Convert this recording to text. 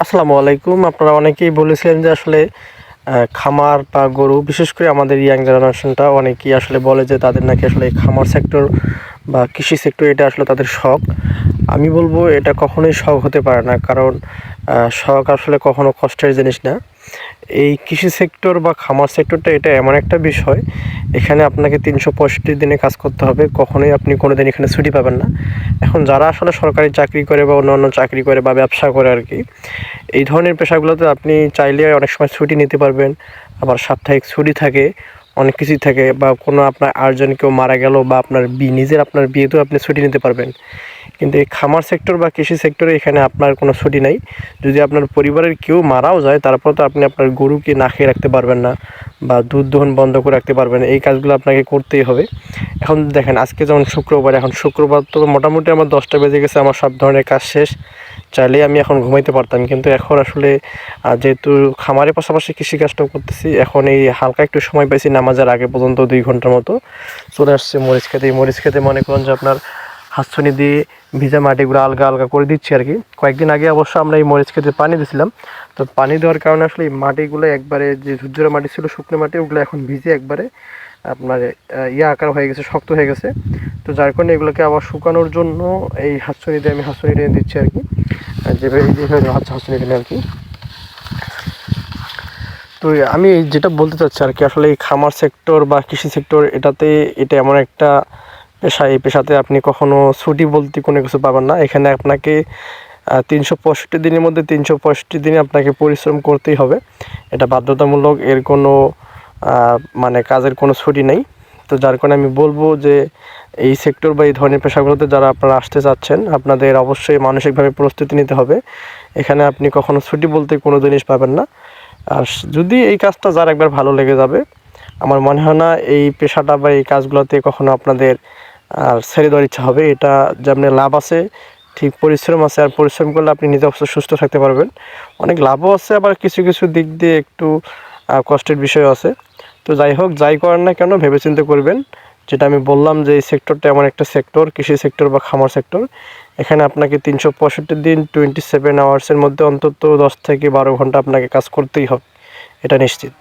আসসালামু আলাইকুম। আপনারা অনেকেই বলেছিলেন যে আসলে খামার বা গরু, বিশেষ করে আমাদের ইয়াং জেনারেশনটা অনেকেই আসলে বলে যে তাদের নাকি আসলে এই খামার সেক্টর বা কৃষি সেক্টর এটা আসলে তাদের শখ। আমি বলবো এটা কখনোই শখ হতে পারে না, কারণ শখ আসলে কখনো কষ্টের জিনিস না। এই কৃষি সেক্টর বা খামার সেক্টরটা এটা এমন একটা বিষয়, এখানে আপনাকে ৩৬৫ দিনে কাজ করতে হবে, কখনোই আপনি কোনো দিন এখানে ছুটি পাবেন না। এখন যারা আসলে সরকারি চাকরি করে বা অন্যান্য চাকরি করে বা ব্যবসা করে আর কি, এই ধরনের পেশাগুলোতে আপনি চাইলে অনেক সময় ছুটি নিতে পারবেন। আবার সাপ্তাহিক ছুটি থাকে, অনেক কিছুই থাকে, বা কোনো আপনার আর্জেন্ট কেউ মারা গেল বা আপনার নিজের আপনার বিয়েতেও আপনি ছুটি নিতে পারবেন। কিন্তু এই খামার সেক্টর বা কৃষি সেক্টরে এখানে আপনার কোনো ছুটি নাই। যদি আপনার পরিবারের কেউ মারাও যায়, তারপর তো আপনি আপনার গরুকে না খেয়ে রাখতে পারবেন না, বা দুধ দহন বন্ধ করে রাখতে পারবেন না। এই কাজগুলো আপনাকে করতেই হবে। এখন দেখেন, আজকে যেমন শুক্রবার, এখন শুক্রবার তো মোটামুটি আমার 10টা বেজে গেছে, আমার সব ধরনের কাজ শেষ। চাইলেই আমি এখন ঘুমাইতে পারতাম, কিন্তু এখন আসলে যেহেতু খামারের পাশাপাশি কৃষিকাজটাও করতেছি, এখন এই হালকা একটু সময় পাইছি নামাজের আগে পর্যন্ত 2 ঘন্টার মতো চলে আসছে মরিচ খেতে। এই মরিচ খেতে মনে করেন যে আপনার হাতছানি দিয়ে ভিজা মাটিগুলো আলগা আলগা করে দিচ্ছি আর কি। কয়েকদিন আগে অবশ্য আমরা এই মরিচ খেতে পানি দিয়েছিলাম, তো পানি দেওয়ার কারণে আসলে এই মাটিগুলো একবারে, যে ঝুরঝুরে মাটি ছিল, শুকনো মাটি, ওগুলো এখন ভিজে একবারে আপনার আকার হয়ে গেছে, শক্ত হয়ে গেছে। তো যার কারণে এগুলোকে আবার শুকানোর জন্য এই হাতছানি দিয়ে আমি হাতছানি টেনে দিচ্ছি আর কি, যেভাবে হাতছানি টেনে আর কি। তো আমি যেটা বলতে চাচ্ছি আর কি, আসলে এই খামার সেক্টর বা কৃষি সেক্টর এটা এমন একটা পেশা, এই পেশাতে আপনি কখনো ছুটি বলতে কোনো কিছু পাবেন না। এখানে আপনাকে ৩৬৫ দিনের মধ্যে ৩৬৫ দিনে আপনাকে পরিশ্রম করতেই হবে। এটা বাধ্যতামূলক, এর কোনো মানে কাজের কোনো ছুটি নেই। তো যার কারণে আমি বলবো যে এই সেক্টর বা এই ধরনের পেশাগুলোতে যারা আপনারা আসতে চাচ্ছেন, আপনাদের অবশ্যই মানসিকভাবে প্রস্তুতি নিতে হবে। এখানে আপনি কখনো ছুটি বলতে কোনো জিনিস পাবেন না। আর যদি এই কাজটা যার একবার ভালো লেগে যাবে, আমার মনে হয় না এই পেশাটা বা এই কাজগুলোতে কখনো আপনাদের আর ছেড়ে দেওয়ার ইচ্ছা হবে। এটা যেমন লাভ আছে, ঠিক পরিশ্রম আছে, আর পরিশ্রম করলে আপনি নিজে অবশ্য সুস্থ থাকতে পারবেন। অনেক লাভও আছে, আবার কিছু কিছু দিক দিয়ে একটু কষ্টের বিষয় আছে। তো যাই হোক, যাই করেন না কেন ভেবেচিন্তে করবেন। যেটা আমি বললাম যে এই সেক্টরটা এমন একটা সেক্টর, কৃষি সেক্টর বা খামার সেক্টর, এখানে আপনাকে ৩৬৫ দিন 27 আওয়ার্সের মধ্যে অন্তত 10 থেকে 12 ঘন্টা আপনাকে কাজ করতেই হবে, এটা নিশ্চিত।